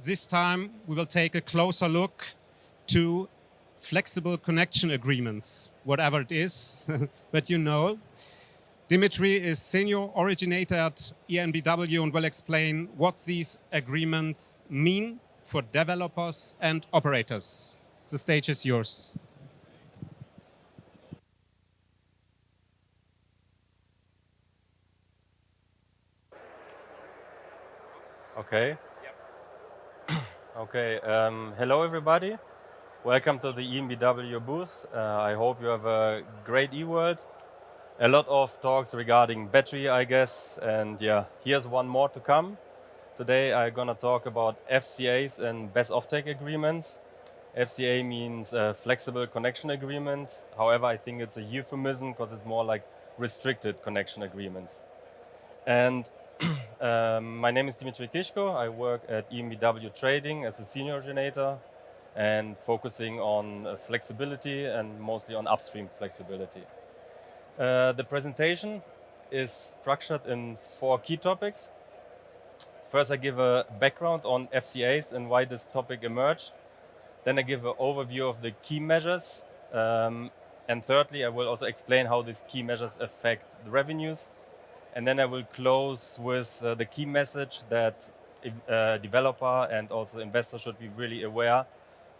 This time we will take a closer look to flexible connection agreements, whatever it is, but you know. Dmitry is senior originator at EnBW and will explain what these agreements mean for developers and operators. The stage is yours. Okay. Okay. Hello, everybody. Welcome to the EnBW booth. I hope you have a great eWorld. A lot of talks regarding battery, I guess. And yeah, here's one more to come. Today, I'm gonna talk about FCAs and BESS offtake agreements. FCA means flexible connection agreement. However, I think it's a euphemism because it's more like restricted connection agreements. And my name is Dmitry Kishko. I work at EnBW Trading as a senior originator and focusing on flexibility and mostly on upstream flexibility. The presentation is structured in 4 key topics. First, I give a background on FCAs and why this topic emerged. Then I give an overview of the key measures. And thirdly, I will also explain how these key measures affect the revenues. And then I will close with the key message that developer and also investor should be really aware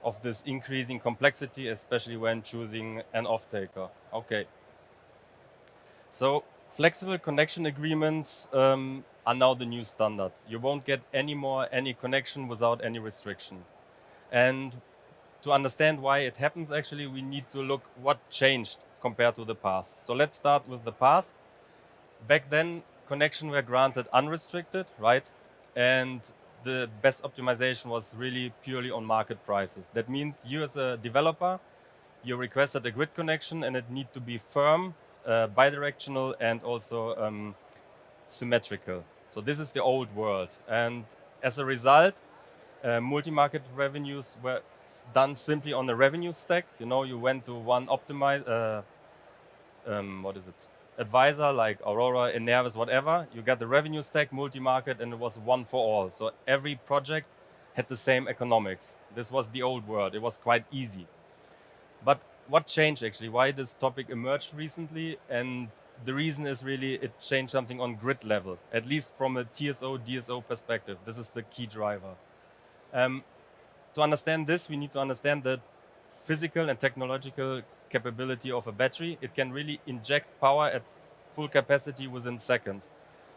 of this increasing complexity, especially when choosing an off-taker. Okay. So flexible connection agreements are now the new standard. You won't get any connection without any restriction. And to understand why it happens, actually, we need to look what changed compared to the past. So let's start with the past. Back then, connection were granted unrestricted, right? And the best optimization was really purely on market prices. That means you as a developer, you requested a grid connection and it need to be firm, bidirectional and also symmetrical. So this is the old world. And as a result, multi-market revenues were done simply on a revenue stack. You know, you went to one advisor like Aurora, Enervis, whatever. You got the revenue stack, multi-market, and it was one for all. So every project had the same economics. This was the old world. It was quite easy. But what changed actually? Why this topic emerged recently? And the reason is really it changed something on grid level, at least from a TSO, DSO perspective. This is the key driver. To understand this, we need to understand the physical and technological capability of a battery. It can really inject power at full capacity within seconds.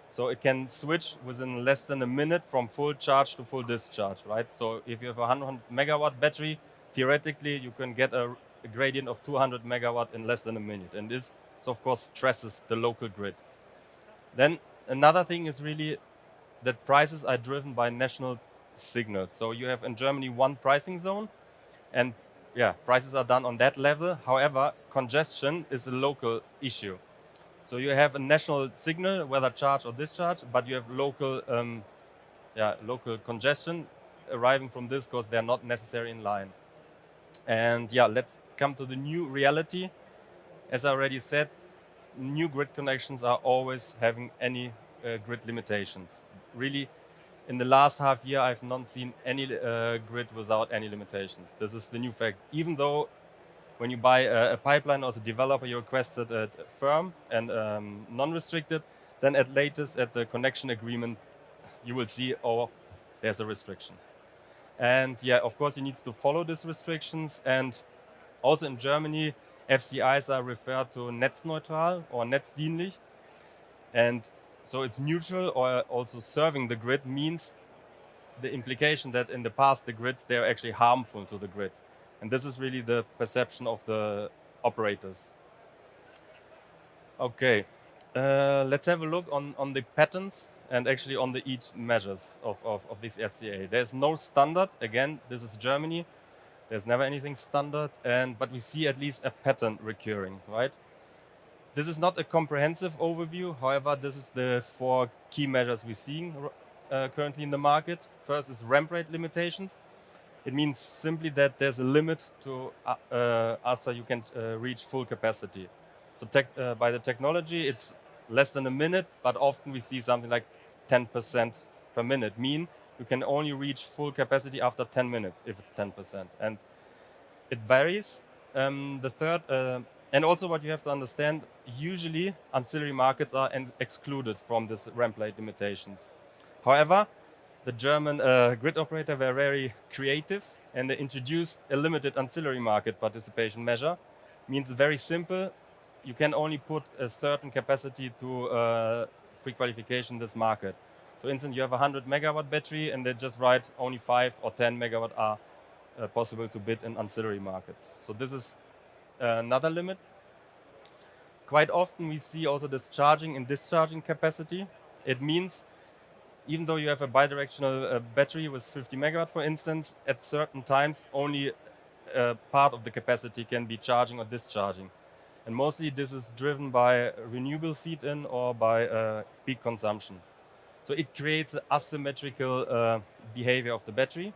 So it can switch within less than a minute from full charge to full discharge, right? So if you have a 100 megawatt battery, theoretically you can get a gradient of 200 megawatt in less than a minute. And this, so of course, stresses the local grid. Then another thing is really that prices are driven by national signals. So you have in Germany one pricing zone, and yeah, prices are done on that level. However, congestion is a local issue. So you have a national signal, whether charge or discharge, but you have local congestion arriving from this because they're not necessarily in line. And yeah, let's come to the new reality. As I already said, new grid connections are always having any grid limitations. Really, in the last half year, I've not seen any grid without any limitations. This is the new fact. Even though when you buy a pipeline as a developer, you requested it firm and non-restricted, then at latest at the connection agreement, you will see, oh, there's a restriction. And yeah, of course, you need to follow these restrictions. And also in Germany, FCAs are referred to netzneutral or netzdienlich. And so it's neutral or also serving the grid means the implication that in the past the grids, they are actually harmful to the grid. And this is really the perception of the operators. Okay, let's have a look on the patterns and actually on the each measures of this FCA. There's no standard. Again, this is Germany. There's never anything standard, but we see at least a pattern recurring, right? This is not a comprehensive overview. However, this is the 4 key measures we're seeing currently in the market. First is ramp rate limitations. It means simply that there's a limit to after you can reach full capacity. So by the technology, it's less than a minute, but often we see something like 10% per minute. Mean you can only reach full capacity after 10 minutes if it's 10%. And it varies. The third, and also what you have to understand, usually ancillary markets are excluded from this ramp rate limitations. However, the German grid operator were very creative and they introduced a limited ancillary market participation measure. Means very simple, you can only put a certain capacity to pre-qualification in this market. For instance, you have a 100 megawatt battery and they just write only 5 or 10 megawatt are possible to bid in ancillary markets. So this is another limit. Quite often we see also this charging and discharging capacity. It means even though you have a bidirectional battery with 50 megawatt, for instance, at certain times only part of the capacity can be charging or discharging. And mostly this is driven by renewable feed-in or by peak consumption. So it creates an asymmetrical behavior of the battery.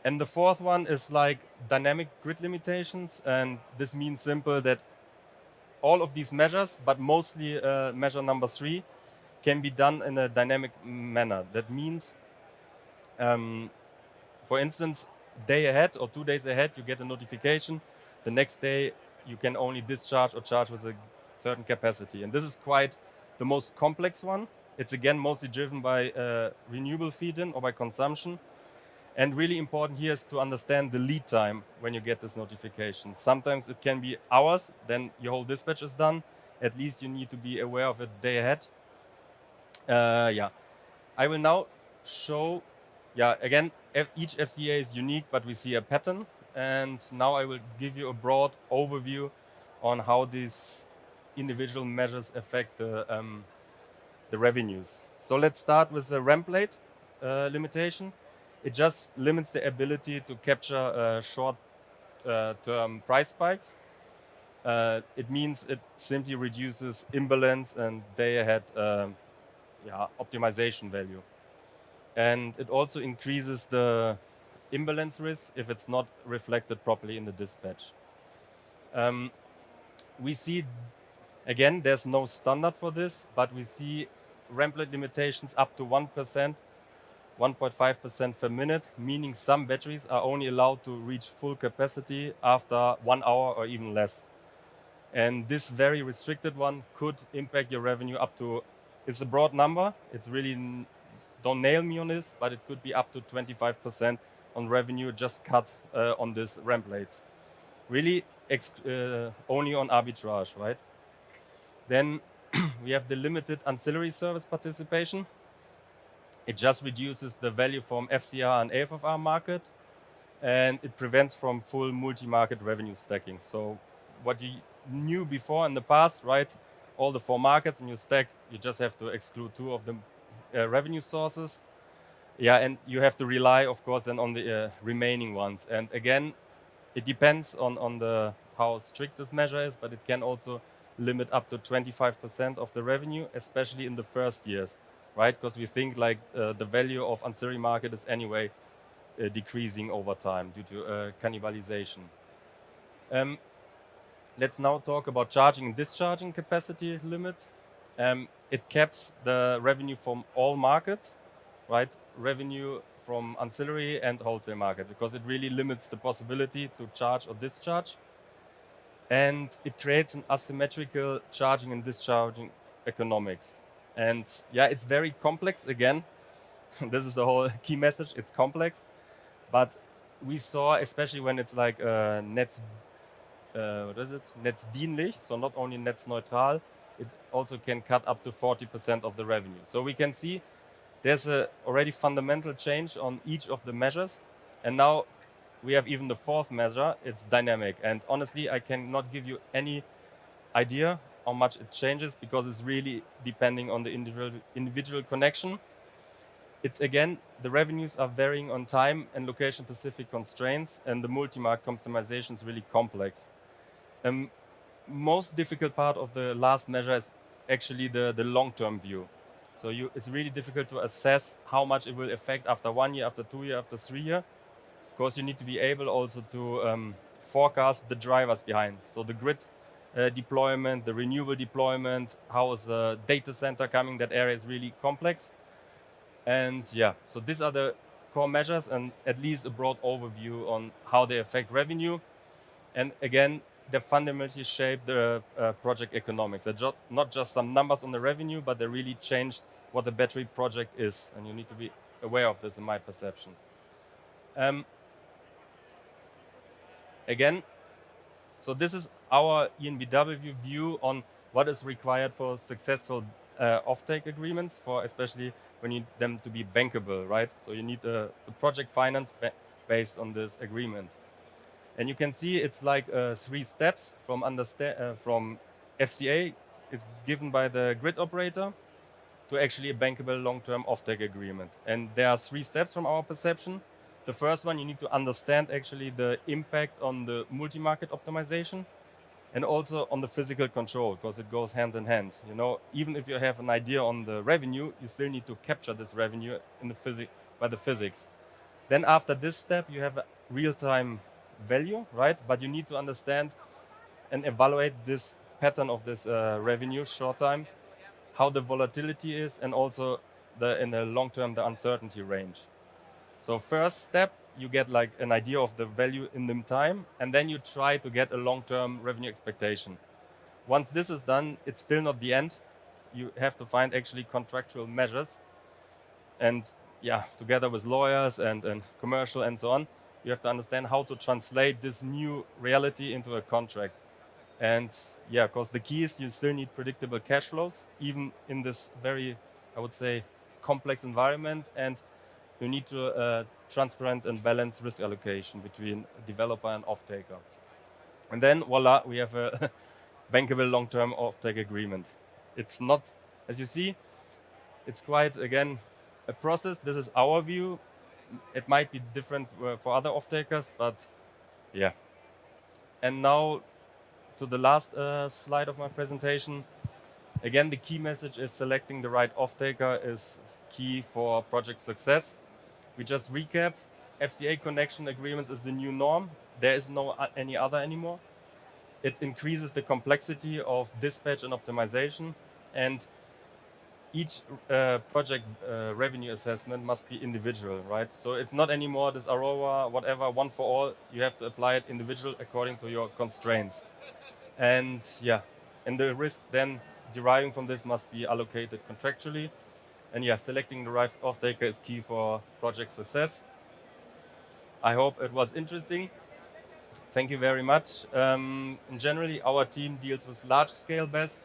And the fourth one is like dynamic grid limitations. And this means simple that all of these measures, but mostly measure number 3, can be done in a dynamic manner. That means, for instance, day ahead or 2 days ahead, you get a notification. The next day, you can only discharge or charge with a certain capacity. And this is quite the most complex one. It's again mostly driven by renewable feed-in or by consumption. And really important here is to understand the lead time when you get this notification. Sometimes it can be hours, then your whole dispatch is done. At least you need to be aware of it day ahead. Yeah, I will now show, again, each FCA is unique, but we see a pattern. And now I will give you a broad overview on how these individual measures affect the revenues. So let's start with the ramp rate limitation. It just limits the ability to capture short-term price spikes. It means it simply reduces imbalance and day-ahead optimization value. And it also increases the imbalance risk if it's not reflected properly in the dispatch. We see, again, there's no standard for this, but we see ramp rate limitations up to 1%, 1.5% per minute, meaning some batteries are only allowed to reach full capacity after 1 hour or even less. And this very restricted one could impact your revenue up to, it's a broad number, it's really, don't nail me on this, but it could be up to 25% on revenue just cut on these ramp rates. Really only on arbitrage, right? Then we have the limited ancillary service participation. It just reduces the value from FCA and AFFR market, and it prevents from full multi-market revenue stacking. So what you knew before in the past, right? All the 4 markets and you stack, you just have to exclude 2 of the revenue sources. Yeah, and you have to rely, of course, then on the remaining ones. And again, it depends on how strict this measure is, but it can also limit up to 25% of the revenue, especially in the first years, right? Because we think like the value of ancillary market is anyway decreasing over time due to cannibalization. Let's now talk about charging and discharging capacity limits. It caps the revenue from all markets, right? Revenue from ancillary and wholesale market, because it really limits the possibility to charge or discharge. And it creates an asymmetrical charging and discharging economics. And yeah, it's very complex again. This is the whole key message, it's complex. But we saw, especially when it's like netzdienlich, so not only netzneutral, it also can cut up to 40% of the revenue. So we can see there's a already fundamental change on each of the measures. And now we have even the 4th measure, it's dynamic. And honestly, I cannot give you any idea how much it changes because it's really depending on the individual connection. It's again, the revenues are varying on time and location specific constraints, and the multi-market optimization is really complex. Most difficult part of the last measure is actually the long-term view. So it's really difficult to assess how much it will affect after 1 year, after 2 years, after 3 years. Of course, you need to be able also to forecast the drivers behind. So the grid deployment, the renewable deployment, how is the data center coming, that area is really complex. And yeah, so these are the core measures and at least a broad overview on how they affect revenue. And again, they fundamentally shape the project economics. They're not just some numbers on the revenue, but they really changed what the battery project is. And you need to be aware of this in my perception. Um, again, so this is our EnBW view on what is required for successful offtake agreements, for especially when you need them to be bankable, right? So you need the project finance based on this agreement. And you can see it's like 3 steps from FCA. It's given by the grid operator to actually a bankable long-term offtake agreement. And there are 3 steps from our perception. The first one, you need to understand actually the impact on the multi-market optimization and also on the physical control, because it goes hand in hand. You know, even if you have an idea on the revenue, you still need to capture this revenue in the by the physics. Then after this step, you have a real-time value, right? But you need to understand and evaluate this pattern of this revenue short time, how the volatility is, and also in the long term the uncertainty range. So first step, you get like an idea of the value in the time, and then you try to get a long-term revenue expectation. Once this is done, it's still not the end. You have to find actually contractual measures, and yeah, together with lawyers and commercial and so on, you have to understand how to translate this new reality into a contract. And yeah, because the key is you still need predictable cash flows, even in this very, I would say, complex environment. And you need to transparent and balance risk allocation between developer and off-taker. And then voila, we have a bankable long-term off-take agreement. It's not, as you see, it's quite, again, a process. This is our view. It might be different for other off-takers, but yeah. And now to the last slide of my presentation. Again, the key message is selecting the right off-taker is key for project success. We just recap. FCA connection agreements is the new norm. There is no any other anymore. It increases the complexity of dispatch and optimization, and each project revenue assessment must be individual, right? So it's not anymore this Aurora, whatever, one for all. You have to apply it individual according to your constraints. And yeah, and the risk then deriving from this must be allocated contractually. And yeah, selecting the right off-taker is key for project success. I hope it was interesting. Thank you very much. Generally, our team deals with large-scale BESS,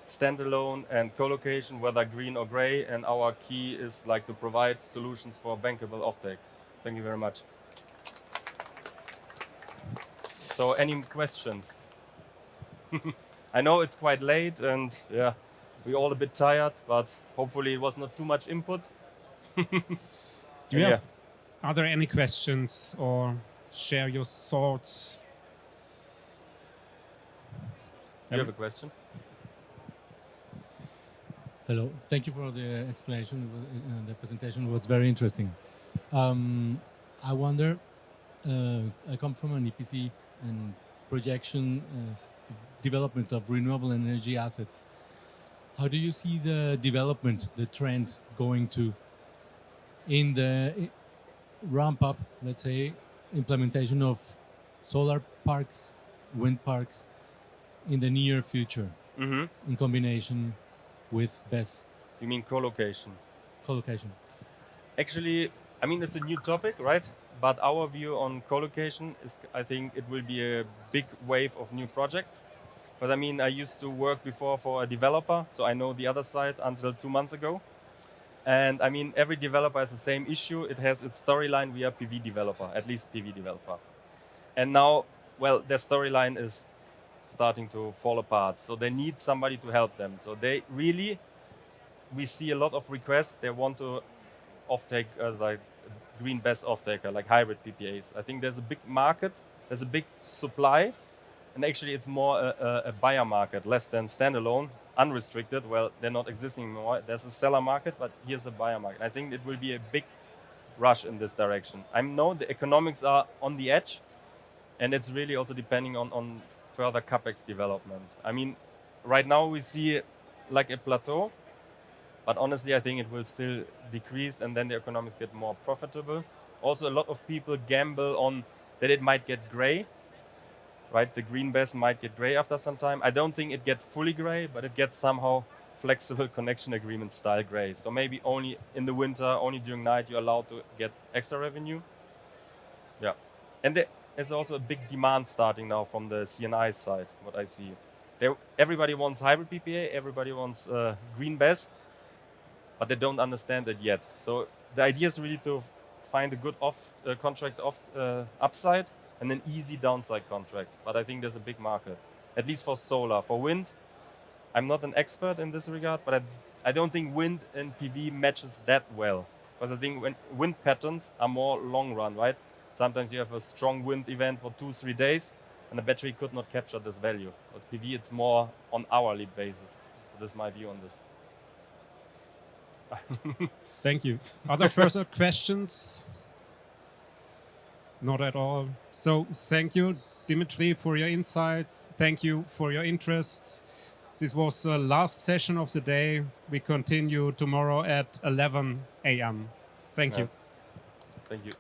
standalone and co-location, whether green or gray. And our key is like to provide solutions for bankable offtake. Thank you very much. So, any questions? I know it's quite late, and yeah, we're all a bit tired, but hopefully it was not too much input. Are there any questions or share your thoughts? You have a question? Hello, thank you for the explanation. The presentation was very interesting. I wonder, I come from an EPC and projection development of renewable energy assets. How do you see the development, the trend going to in the ramp up, let's say, implementation of solar parks, wind parks in the near future in combination with BESS? You mean co-location? Co-location. Actually, I mean, it's a new topic, right? But our view on co-location is, I think it will be a big wave of new projects. But I mean, I used to work before for a developer, so I know the other side until 2 months ago. And I mean, every developer has the same issue. It has its storyline via PV developer, at least PV developer. And now, well, their storyline is starting to fall apart. So they need somebody to help them. So they really, we see a lot of requests. They want to offtake like green BESS offtaker, like hybrid PPAs. I think there's a big market, there's a big supply, and actually it's more a buyer market, less than standalone, unrestricted. Well, they're not existing anymore. There's a seller market, but here's a buyer market. I think it will be a big rush in this direction. I know the economics are on the edge, and it's really also depending on further capex development. I mean, right now we see like a plateau, But honestly, I think it will still decrease, and then the economics get more profitable. Also, a lot of people gamble on that it might get gray, right? The green BESS might get gray after some time. I don't think it gets fully gray, but it gets somehow flexible connection agreement style gray. So maybe only in the winter, only during night, you're allowed to get extra revenue. Yeah. And there is also a big demand starting now from the CNI side, what I see. Everybody wants hybrid PPA, everybody wants green BESS, but they don't understand it yet. So the idea is really to find a good contract upside and an easy downside contract. But I think there's a big market, at least for solar. For wind, I'm not an expert in this regard, but I don't think wind and PV matches that well. Because I think when wind patterns are more long run, right? Sometimes you have a strong wind event for 2-3 days, and the battery could not capture this value. Because PV, it's more on hourly basis. So this is my view on this. Thank you. Other further questions? Not at all. So thank you, Dmitry, for your insights. Thank you for your interest. This was the last session of the day. We continue tomorrow at 11 a.m. Thank you. Thank you.